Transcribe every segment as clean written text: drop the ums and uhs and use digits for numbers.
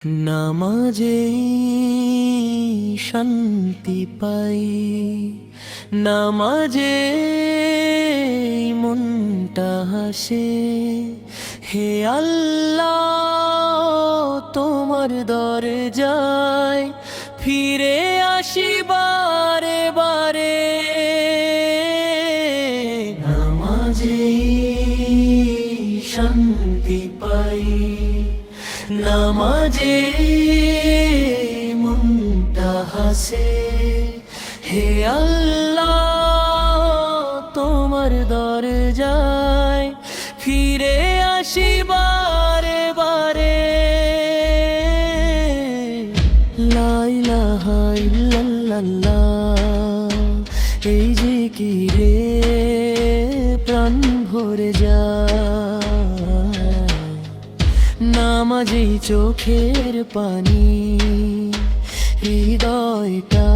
নামাজে শান্তি পাই, নামাজে মনটা হাসে। হে আল্লাহ তোমার দরজায় ফিরে আসি বারে বারে। নামাজে শান্তি পাই, নামাজে মনটা হাসে। হে আল্লাহ তোমার দরজায় ফিরে আসি বারে বারে। লা ইলাহা ইল্লাল্লাহ এই জিকিরে প্রাণ ভরে যায়। নামাজেই চোখের পানি, হৃদয়টা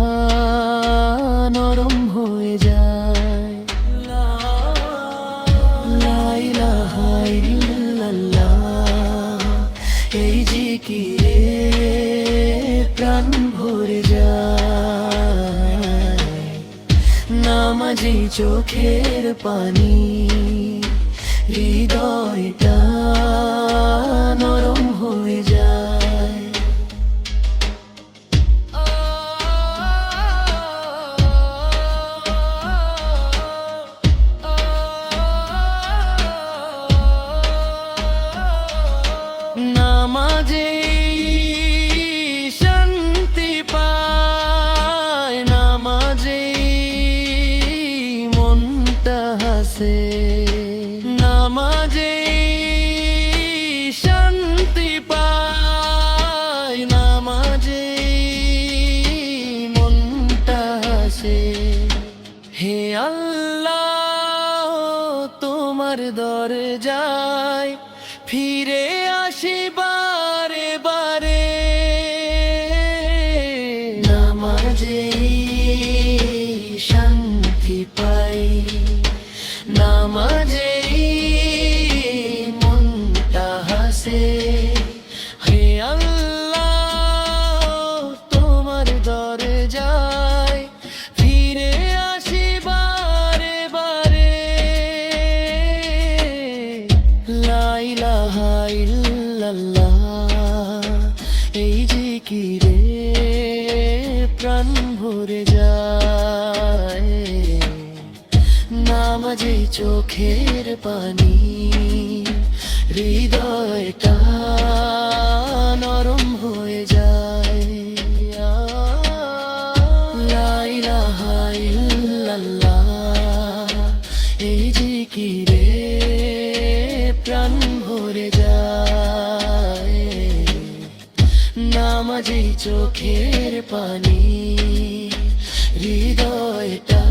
নরম হয়ে যায়। লা ইলাহা ইল্লাল্লাহ এই জিকিরে প্রাণ ভরে যায়। নামাজেই চোখের পানি, হৃদয়টা নরম হয়ে যায়। নামাজে শান্তি পায়, নামাজে মনটা হাসে। নামাজে শান্তি পায়, নামাজে মনটা হাসে। হে আল্লাহ তোমার দরজায় ফিরে আসি বারে বারে। নামাজে শান্তি পাই, নামাজে মনটা হাসে। হে আল্লাহ তোমার দরজায় ফিরে আসি বারে বারে। লা ইলাহা ইল্লাল্লাহ এই জিকিরে প্রাণ ভরে যায়। নামাজে চোখের পানি, হৃদয়টা নরম হয়ে যায়। লা ইলাহা ইল্লাল্লাহ এই জিকিরে প্রাণ ভরে যায়। নামাজে চোখের পানি, হৃদয়টা